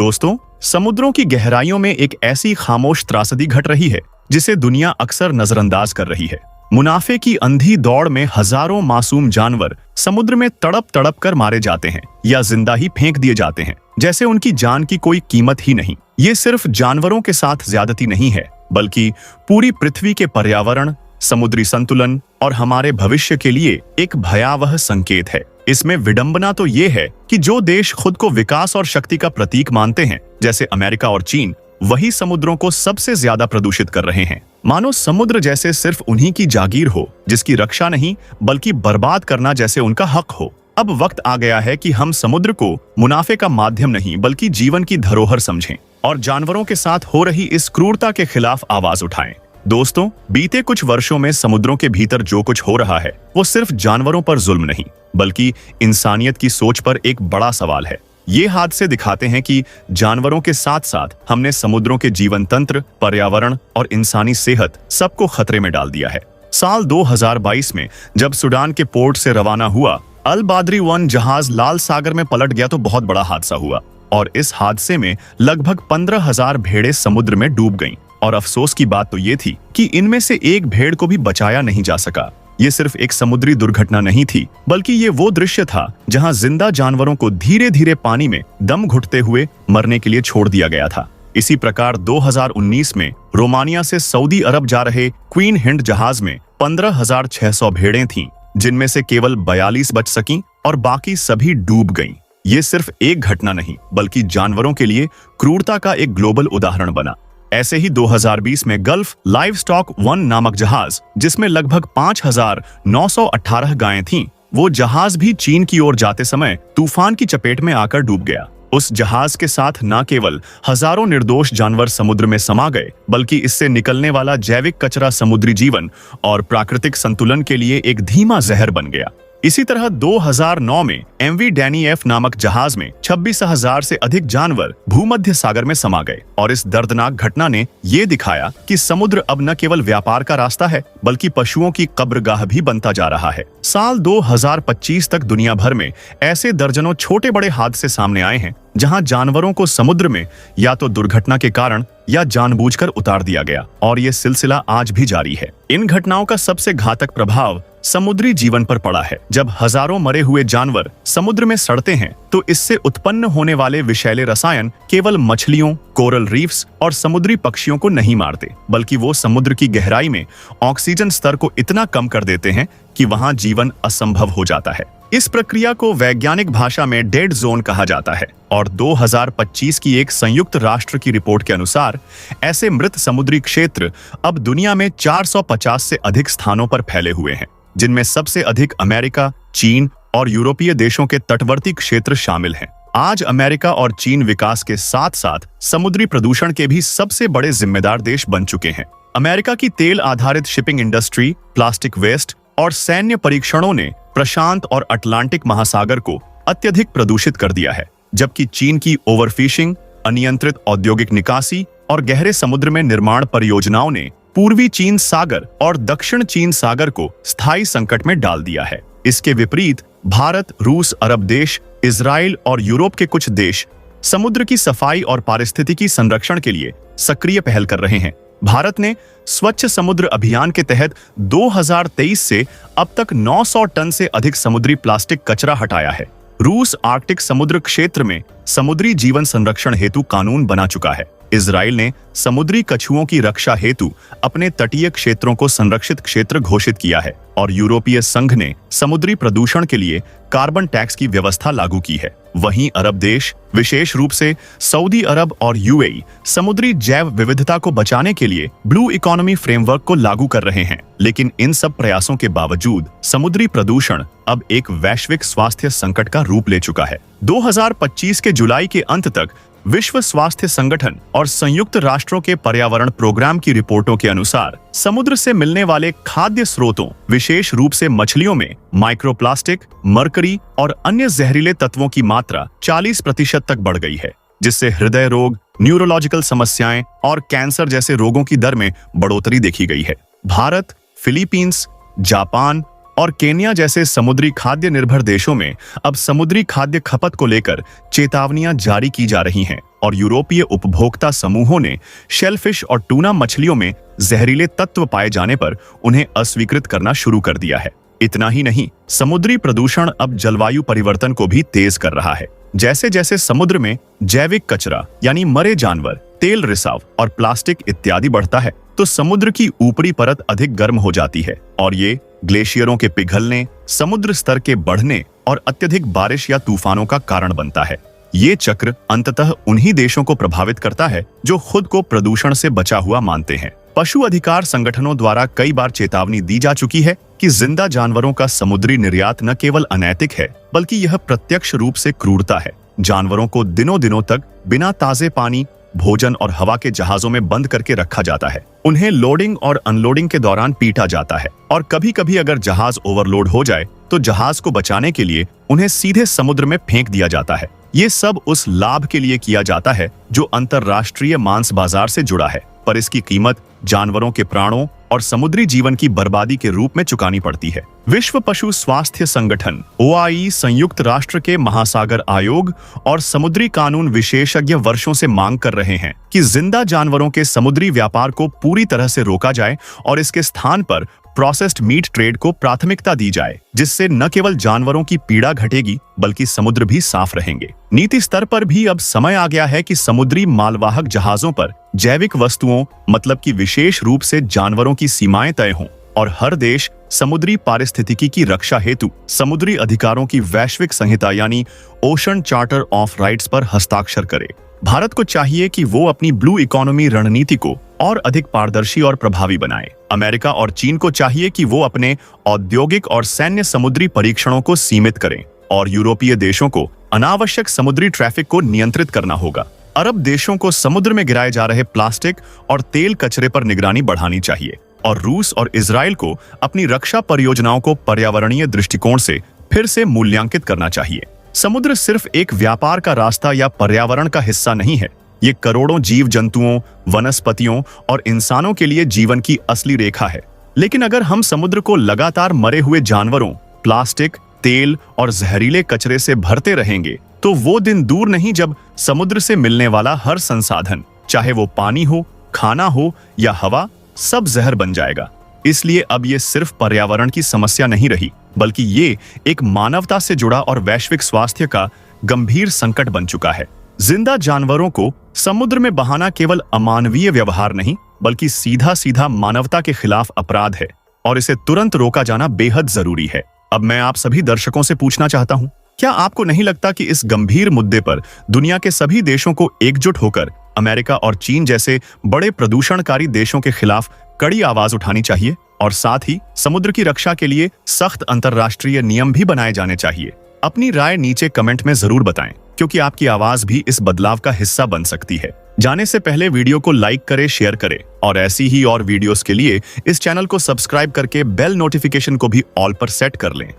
दोस्तों, समुद्रों की गहराइयों में एक ऐसी खामोश त्रासदी घट रही है जिसे दुनिया अक्सर नजरअंदाज कर रही है। मुनाफे की अंधी दौड़ में हजारों मासूम जानवर समुद्र में तड़प तड़प कर मारे जाते हैं या जिंदा ही फेंक दिए जाते हैं, जैसे उनकी जान की कोई कीमत ही नहीं। ये सिर्फ जानवरों के साथ ज्यादती नहीं है, बल्कि पूरी पृथ्वी के पर्यावरण, समुद्री संतुलन और हमारे भविष्य के लिए एक भयावह संकेत है। इसमें विडंबना तो ये है कि जो देश खुद को विकास और शक्ति का प्रतीक मानते हैं, जैसे अमेरिका और चीन, वही समुद्रों को सबसे ज्यादा प्रदूषित कर रहे हैं। मानो समुद्र जैसे सिर्फ उन्हीं की जागीर हो, जिसकी रक्षा नहीं बल्कि बर्बाद करना जैसे उनका हक हो। अब वक्त आ गया है कि हम समुद्र को मुनाफे का माध्यम नहीं बल्कि जीवन की धरोहर समझें और जानवरों के साथ हो रही इस क्रूरता के खिलाफ आवाज उठाएं। दोस्तों, बीते कुछ वर्षों में समुद्रों के भीतर जो कुछ हो रहा है वो सिर्फ जानवरों पर जुल्म नहीं बल्कि इंसानियत की सोच पर एक बड़ा सवाल है। ये हादसे दिखाते हैं कि जानवरों के साथ साथ हमने समुद्रों के जीवन तंत्र, पर्यावरण और इंसानी सेहत सबको खतरे में डाल दिया है। साल 2022 में जब सूडान के पोर्ट से रवाना हुआ अल बादरी 1 जहाज लाल सागर में पलट गया तो बहुत बड़ा हादसा हुआ और इस हादसे में लगभग 15,000 भेड़ें समुद्र में डूब गईं। और अफसोस की बात तो ये थी कि इनमें से एक भेड़ को भी बचाया नहीं जा सका। ये सिर्फ एक समुद्री दुर्घटना नहीं थी, बल्कि ये वो दृश्य था जहां जिंदा जानवरों को धीरे धीरे पानी में दम घुटते हुए मरने के लिए छोड़ दिया गया था। इसी प्रकार 2019 में रोमानिया से सऊदी अरब जा रहे क्वीन हिंड जहाज में 15,600 भेड़ें थीं, जिनमें से केवल 42 बच सकीं और बाकी सभी डूब गईं। ये सिर्फ एक घटना नहीं बल्कि जानवरों के लिए क्रूरता का एक ग्लोबल उदाहरण बना। ऐसे ही 2020 में गल्फ लाइवस्टॉक 1 नामक जहाज, जिसमें लगभग 5,918 गायें थीं, वो जहाज भी चीन की ओर जाते समय तूफान की चपेट में आकर डूब गया। उस जहाज के साथ न केवल हजारों निर्दोष जानवर समुद्र में समा गए, बल्कि इससे निकलने वाला जैविक कचरा समुद्री जीवन और प्राकृतिक संतुलन के लिए एक धीमा जहर बन गया। इसी तरह 2009 में MV डैनी एफ नामक जहाज में 26,000 से अधिक जानवर भूमध्य सागर में समा गए और इस दर्दनाक घटना ने ये दिखाया कि समुद्र अब न केवल व्यापार का रास्ता है बल्कि पशुओं की कब्रगाह भी बनता जा रहा है। साल 2025 तक दुनिया भर में ऐसे दर्जनों छोटे बड़े हादसे सामने आए हैं जहां जानवरों को समुद्र में या तो दुर्घटना के कारण या जानबूझकर उतार दिया गया और ये सिलसिला आज भी जारी है। इन घटनाओं का सबसे घातक प्रभाव समुद्री जीवन पर पड़ा है। जब हजारों मरे हुए जानवर समुद्र में सड़ते हैं तो इससे उत्पन्न होने वाले विषैले रसायन केवल मछलियों, कोरल रीफ्स और समुद्री पक्षियों को नहीं मारते, बल्कि वो समुद्र की गहराई में ऑक्सीजन स्तर को इतना कम कर देते हैं कि वहां जीवन असंभव हो जाता है। इस प्रक्रिया को वैज्ञानिक भाषा में डेड जोन कहा जाता है और 2025 की एक संयुक्त राष्ट्र की रिपोर्ट के अनुसार ऐसे मृत समुद्री क्षेत्र अब दुनिया में 450 से अधिक स्थानों पर फैले हुए हैं, जिनमें सबसे अधिक अमेरिका, चीन और यूरोपीय देशों के तटवर्ती क्षेत्र शामिल हैं। आज अमेरिका और चीन विकास के साथ साथ समुद्री प्रदूषण के भी सबसे बड़े जिम्मेदार देश बन चुके हैं। अमेरिका की तेल आधारित शिपिंग इंडस्ट्री, प्लास्टिक वेस्ट और सैन्य परीक्षणों ने प्रशांत और अटलांटिक महासागर को अत्यधिक प्रदूषित कर दिया है, जबकि चीन की ओवरफिशिंग, अनियंत्रित औद्योगिक निकासी और गहरे समुद्र में निर्माण परियोजनाओं ने पूर्वी चीन सागर और दक्षिण चीन सागर को स्थायी संकट में डाल दिया है। इसके विपरीत भारत, रूस, अरब देश, इजराइल और यूरोप के कुछ देश समुद्र की सफाई और पारिस्थितिकी संरक्षण के लिए सक्रिय पहल कर रहे हैं। भारत ने स्वच्छ समुद्र अभियान के तहत 2023 से अब तक 900 टन से अधिक समुद्री प्लास्टिक कचरा हटाया है। रूस आर्कटिक समुद्र क्षेत्र में समुद्री जीवन संरक्षण हेतु कानून बना चुका है। इजराइल ने समुद्री कछुओं की रक्षा हेतु अपने तटीय क्षेत्रों को संरक्षित क्षेत्र घोषित किया है और यूरोपीय संघ ने समुद्री प्रदूषण के लिए कार्बन टैक्स की व्यवस्था लागू की है। वहीं अरब देश, विशेष रूप से सऊदी अरब और UAE, समुद्री जैव विविधता को बचाने के लिए ब्लू इकोनॉमी फ्रेमवर्क को लागू कर रहे हैं। लेकिन इन सब प्रयासों के बावजूद समुद्री प्रदूषण अब एक वैश्विक स्वास्थ्य संकट का रूप ले चुका है। 2025 के जुलाई के अंत तक विश्व स्वास्थ्य संगठन और संयुक्त राष्ट्रों के पर्यावरण प्रोग्राम की रिपोर्टों के अनुसार समुद्र से मिलने वाले खाद्य स्रोतों, विशेष रूप से मछलियों में माइक्रोप्लास्टिक, मरकरी और अन्य जहरीले तत्वों की मात्रा 40% तक बढ़ गई है, जिससे हृदय रोग, न्यूरोलॉजिकल समस्याएं और कैंसर जैसे रोगों की दर में बढ़ोतरी देखी गई है। भारत, फिलीपींस, जापान और केन्या जैसे समुद्री खाद्य निर्भर देशों में अब समुद्री खाद्य खपत को लेकर चेतावनियां जारी की जा रही हैं और यूरोपीय उपभोक्ता समूहों ने शेलफिश और टूना मछलियों में जहरीले तत्व पाए जाने पर उन्हें अस्वीकृत करना शुरू कर दिया है। इतना ही नहीं, समुद्री प्रदूषण अब जलवायु परिवर्तन को भी तेज कर रहा है। जैसे जैसे समुद्र में जैविक कचरा यानी मरे जानवर, तेल रिसाव और प्लास्टिक इत्यादि बढ़ता है तो समुद्र की ऊपरी परत अधिक गर्म हो जाती है और ये ग्लेशियरों के पिघलने, समुद्र स्तर के बढ़ने और अत्यधिक बारिश या तूफानों का कारण बनता है। ये चक्र अंततः उन्हीं देशों को प्रभावित करता है जो खुद को प्रदूषण से बचा हुआ मानते हैं। पशु अधिकार संगठनों द्वारा कई बार चेतावनी दी जा चुकी है कि जिंदा जानवरों का समुद्री निर्यात न केवल अनैतिक है बल्कि यह प्रत्यक्ष रूप से क्रूरता है। जानवरों को दिनों दिनों तक बिना ताजे पानी, भोजन और हवा के जहाजों में बंद करके रखा जाता है। उन्हें लोडिंग और अनलोडिंग के दौरान पीटा जाता है और कभी-कभी अगर जहाज ओवरलोड हो जाए तो जहाज को बचाने के लिए उन्हें सीधे समुद्र में फेंक दिया जाता है। ये सब उस लाभ के लिए किया जाता है जो अंतर्राष्ट्रीय मांस बाजार से जुड़ा है, पर इसकी कीमत जानवरों के प्राणों और समुद्री जीवन की बर्बादी के रूप में चुकानी पड़ती है। विश्व पशु स्वास्थ्य संगठन OIE, संयुक्त राष्ट्र के महासागर आयोग और समुद्री कानून विशेषज्ञ वर्षों से मांग कर रहे हैं कि जिंदा जानवरों के समुद्री व्यापार को पूरी तरह से रोका जाए और इसके स्थान पर प्रोसेस्ड मीट ट्रेड को प्राथमिकता दी जाए, जिससे न केवल जानवरों की पीड़ा घटेगी बल्कि समुद्र भी साफ रहेंगे। नीति स्तर पर भी अब समय आ गया है कि समुद्री मालवाहक जहाजों पर जैविक वस्तुओं मतलब कि विशेष रूप से जानवरों की सीमाएं तय हों और हर देश समुद्री पारिस्थितिकी की रक्षा हेतु समुद्री अधिकारों की वैश्विक संहिता यानी ओशन चार्टर ऑफ राइट्स पर हस्ताक्षर करे। भारत को चाहिए कि वो अपनी ब्लू इकोनॉमी रणनीति को और अधिक पारदर्शी और प्रभावी बनाए। अमेरिका और चीन को चाहिए कि वो अपने औद्योगिक और सैन्य समुद्री परीक्षणों को सीमित करें और यूरोपीय देशों को अनावश्यक समुद्री ट्रैफिक को नियंत्रित करना होगा। अरब देशों को समुद्र में गिराए जा रहे प्लास्टिक और तेल कचरे पर निगरानी बढ़ानी चाहिए और रूस और इजराइल को अपनी रक्षा परियोजनाओं को पर्यावरणीय दृष्टिकोण से फिर से मूल्यांकित करना चाहिए। समुद्र सिर्फ एक व्यापार का रास्ता या पर्यावरण का हिस्सा नहीं है, ये करोड़ों जीव जंतुओं, वनस्पतियों और इंसानों के लिए जीवन की असली रेखा है। लेकिन अगर हम समुद्र को लगातार मरे हुए जानवरों, प्लास्टिक, तेल और जहरीले कचरे से भरते रहेंगे तो वो दिन दूर नहीं जब समुद्र से मिलने वाला हर संसाधन, चाहे वो पानी हो, खाना हो या हवा, सब जहर बन जाएगा। इसलिए अब ये सिर्फ पर्यावरण की समस्या नहीं रही बल्कि ये एक मानवता से जुड़ा और वैश्विक स्वास्थ्य का गंभीर संकट बन चुका है। जिंदा जानवरों को समुद्र में बहाना केवल अमानवीय व्यवहार नहीं बल्कि सीधा सीधा मानवता के खिलाफ अपराध है और इसे तुरंत रोका जाना बेहद जरूरी है। अब मैं आप सभी दर्शकों से पूछना चाहता हूं, क्या आपको नहीं लगता कि इस गंभीर मुद्दे पर दुनिया के सभी देशों को एकजुट होकर अमेरिका और चीन जैसे बड़े प्रदूषणकारी देशों के खिलाफ कड़ी आवाज उठानी चाहिए और साथ ही समुद्र की रक्षा के लिए सख्त अंतर्राष्ट्रीय नियम भी बनाए जाने चाहिए? अपनी राय नीचे कमेंट में जरूर बताएं, क्योंकि आपकी आवाज भी इस बदलाव का हिस्सा बन सकती है। जाने से पहले वीडियो को लाइक करें, शेयर करें और ऐसी ही और वीडियोस के लिए इस चैनल को सब्सक्राइब करके बेल नोटिफिकेशन को भी ऑल पर सेट कर लें।